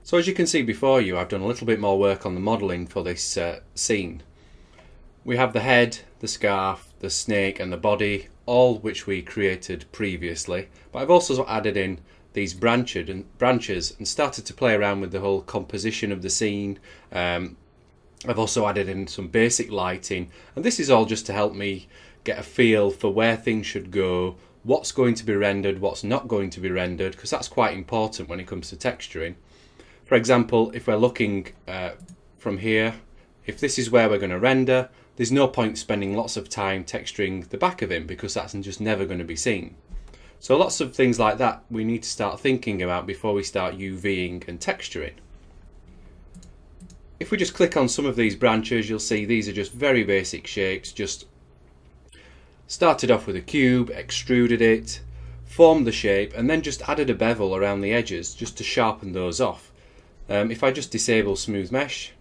So as you can see before you, I've done a little bit more work on the modelling for this scene. We have the head, the scarf, the snake and the body, all which we created previously, but I've also added in these branches and started to play around with the whole composition of the scene. I've also added in some basic lighting, and this is all just to help me get a feel for where things should go, what's going to be rendered, what's not going to be rendered, because that's quite important when it comes to texturing. For example, if we're looking from here, if this is where we're going to render, there's no point spending lots of time texturing the back of him because that's just never going to be seen. So lots of things like that we need to start thinking about before we start UVing and texturing. If we just click on some of these branches, you'll see these are just very basic shapes. Just started off with a cube, extruded it, formed the shape, and then just added a bevel around the edges just to sharpen those off. If I just disable smooth mesh,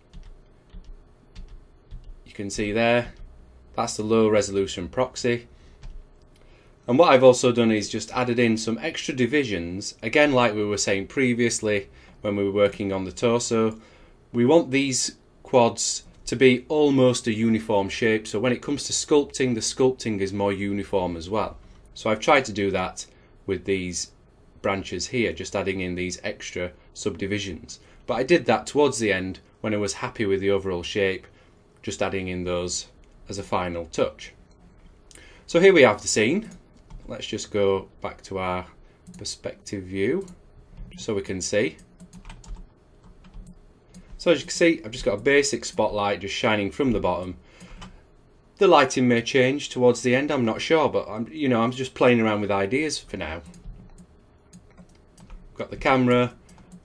you can see there, that's the low resolution proxy. And what I've also done is just added in some extra divisions, again like we were saying previously when we were working on the torso. We want these quads to be almost a uniform shape, so when it comes to sculpting, the sculpting is more uniform as well. So I've tried to do that with these branches here, just adding in these extra subdivisions. But I did that towards the end when I was happy with the overall shape, just adding in those as a final touch. So here we have the scene. Let's just go back to our perspective view, just so we can see. So as you can see, I've just got a basic spotlight just shining from the bottom. The lighting may change towards the end, I'm not sure, but I'm just playing around with ideas for now. Got the camera.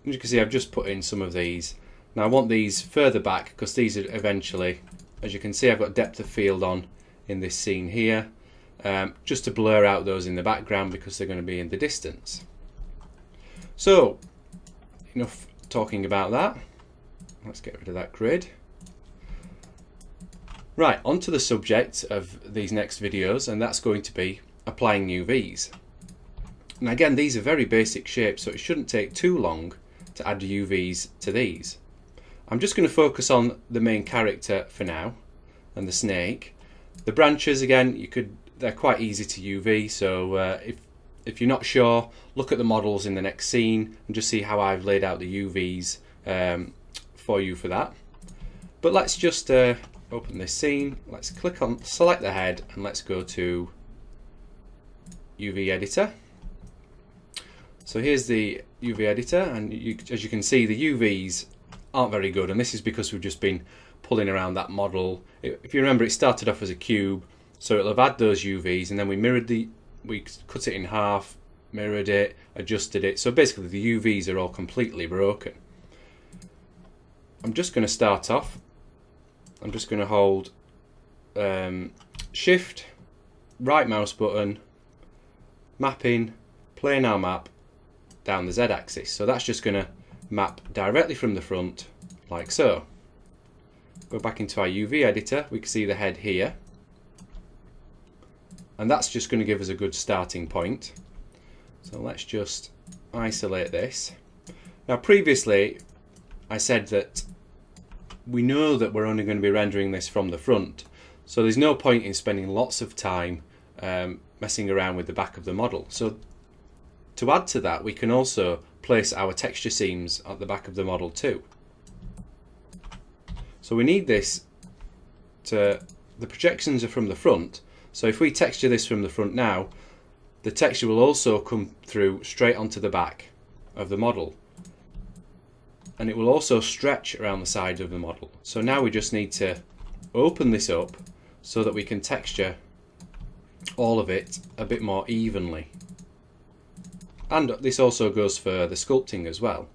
As you can see, I've just put in some of these. Now I want these further back because these are eventually, as you can see, I've got depth of field on in this scene here, just to blur out those in the background because they're going to be in the distance. So enough talking about that. Let's get rid of that grid. Right, onto the subject of these next videos, and that's going to be applying UVs. And again, these are very basic shapes, so it shouldn't take too long to add UVs to these. I'm just going to focus on the main character for now, and the snake. The branches, again, they're quite easy to UV, so if you're not sure, look at the models in the next scene and just see how I've laid out the UVs for you for that. But let's just open this scene. Let's select the head, and let's go to UV editor. So here's the UV editor, and as you can see, the UVs aren't very good, and this is because we've just been pulling around that model. If you remember, it started off as a cube, so it'll have had those UVs, and then we cut it in half, mirrored it, adjusted it. So basically the UVs are all completely broken. I'm just going to start off. I'm just going to hold Shift, right mouse button, mapping, planar map down the Z-axis. So that's just going to map directly from the front, like so. Go back into our UV editor, we can see the head here. And that's just going to give us a good starting point. So let's just isolate this. Now previously I said that we know that we're only going to be rendering this from the front, so there's no point in spending lots of time messing around with the back of the model. So to add to that, we can also place our texture seams at the back of the model too. So we need this the projections are from the front, so if we texture this from the front now, the texture will also come through straight onto the back of the model, and it will also stretch around the side of the model. So now we just need to open this up so that we can texture all of it a bit more evenly. And this also goes for the sculpting as well.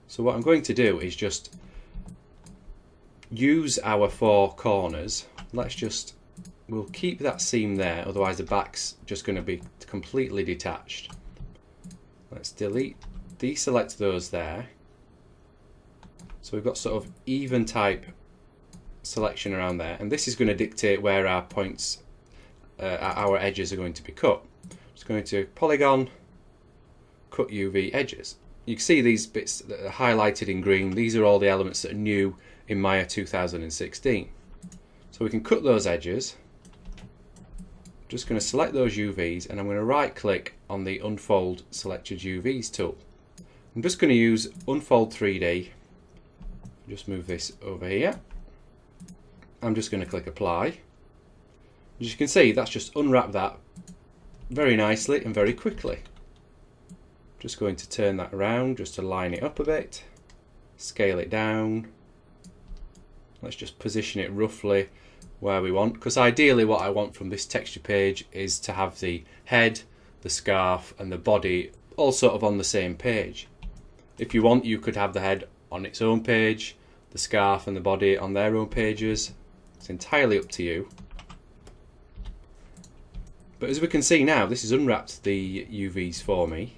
So what I'm going to do is just use our four corners. We'll keep that seam there, otherwise the back's just going to be completely detached. Let's deselect those there. So we've got sort of even type selection around there, and this is going to dictate where our points, our edges are going to be cut. Just going to polygon, cut UV edges. you can see these bits that are highlighted in green. These are all the elements that are new in Maya 2016. So we can cut those edges. I'm just going to select those UVs and I'm going to right click on the Unfold Selected UVs tool. I'm just going to use Unfold 3D. Just move this over here. I'm just going to click Apply. As you can see, that's just unwrapped that very nicely and very quickly. Just going to turn that around just to line it up a bit, scale it down. Let's just position it roughly where we want, because ideally what I want from this texture page is to have the head, the scarf and the body all sort of on the same page. If you want, you could have the head on its own page, the scarf and the body on their own pages. It's entirely up to you. But as we can see now, this has unwrapped the UVs for me.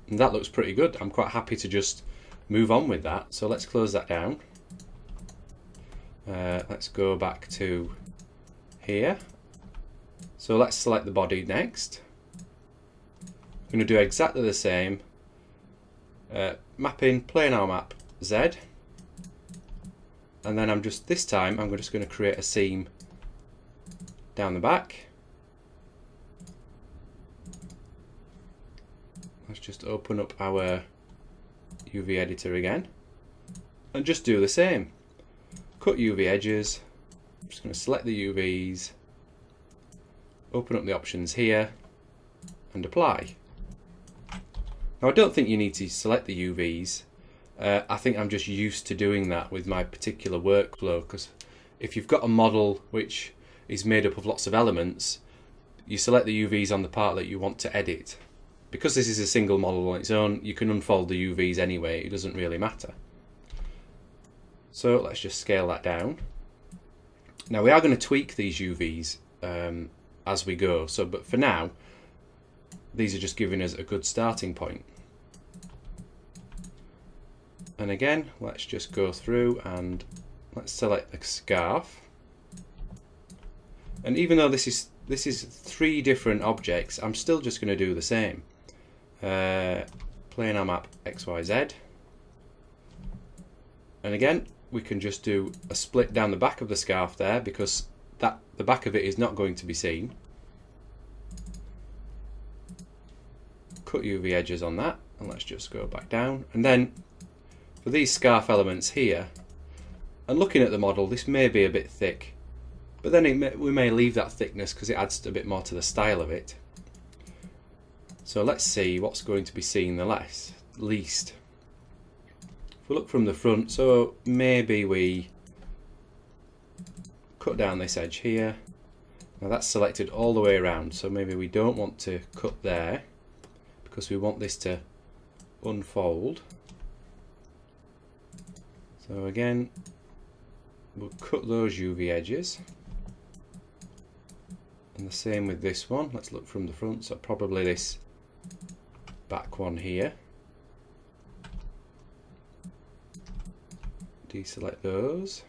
And that looks pretty good. I'm quite happy to just move on with that. So let's close that down. Let's go back to here. So let's select the body next. I'm going to do exactly the same. Mapping, planar map Z. And then this time I'm just going to create a seam down the back. Let's just open up our UV editor again and just do the same. Cut UV edges. I'm just going to select the UVs, open up the options here and apply. Now I don't think you need to select the UVs. I think I'm just used to doing that with my particular workflow, because if you've got a model which is made up of lots of elements, you select the UVs on the part that you want to edit. Because this is a single model on its own, you can unfold the UVs anyway, it doesn't really matter. So let's just scale that down. Now we are going to tweak these UVs as we go, but for now these are just giving us a good starting point. And again, let's just go through and let's select the scarf. And even though this is 3 different objects, I'm still just going to do the same. Planar map XYZ. And again, we can just do a split down the back of the scarf there, because the back of it is not going to be seen. Cut UV edges on that, and let's just go back down. And then for these scarf elements here, and looking at the model, this may be a bit thick, but then we may leave that thickness because it adds a bit more to the style of it. So let's see what's going to be seen the least. If we look from the front, so maybe we cut down this edge here. Now that's selected all the way around, so maybe we don't want to cut there because we want this to unfold. So again, we'll cut those UV edges. And the same with this one. Let's look from the front, so probably this back one here. Deselect those.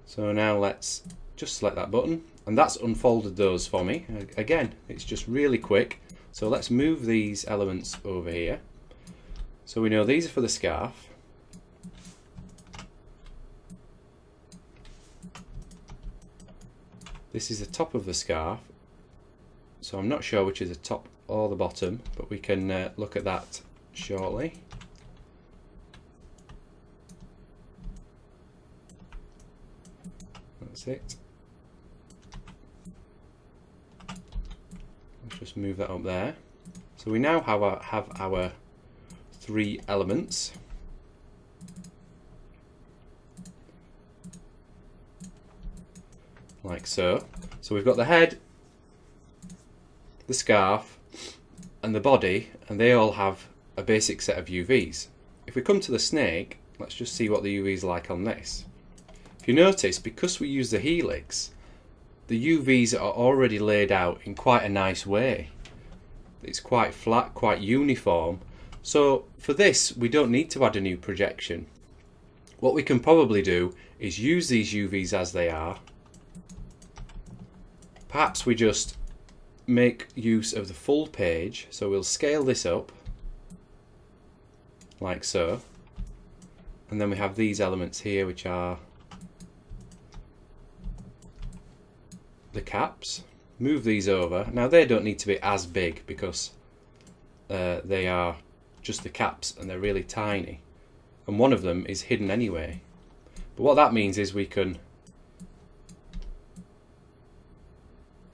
So now let's just select that button, and that's unfolded those for me. Again, it's just really quick. So let's move these elements over here. So we know these are for the scarf. This is the top of the scarf. So I'm not sure which is the top or the bottom, but we can look at that shortly. That's it. Let's just move that up there. So we now have our 3 elements. Like so. So we've got the head, the scarf and the body, and they all have a basic set of UVs. If we come to the snake, let's just see what the UVs are like on this. If you notice, because we use the helix, the UVs are already laid out in quite a nice way. It's quite flat, quite uniform. So for this, we don't need to add a new projection. What we can probably do is use these UVs as they are, perhaps we just make use of the full page. So we'll scale this up like so, and then we have these elements here which are the caps. Move these over. Now they don't need to be as big because they are just the caps and they're really tiny, and one of them is hidden anyway. But what that means is we can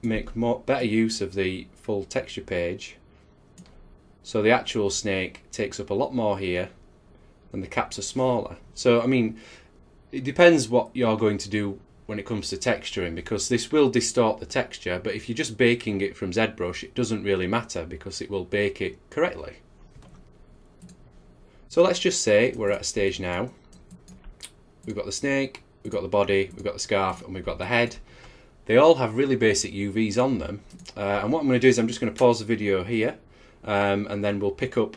make better use of the full texture page, so the actual snake takes up a lot more here and the caps are smaller. So I mean, it depends what you're going to do when it comes to texturing, because this will distort the texture, but if you're just baking it from ZBrush, it doesn't really matter because it will bake it correctly. So let's just say we're at a stage now. We've got the snake, we've got the body, we've got the scarf, and we've got the head. They all have really basic UVs on them, and what I'm going to do is I'm just going to pause the video here, and then we'll pick up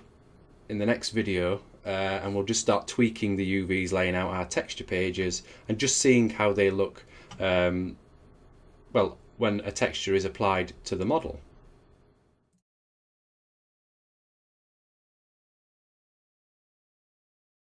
in the next video, and we'll just start tweaking the UVs, laying out our texture pages and just seeing how they look well when a texture is applied to the model.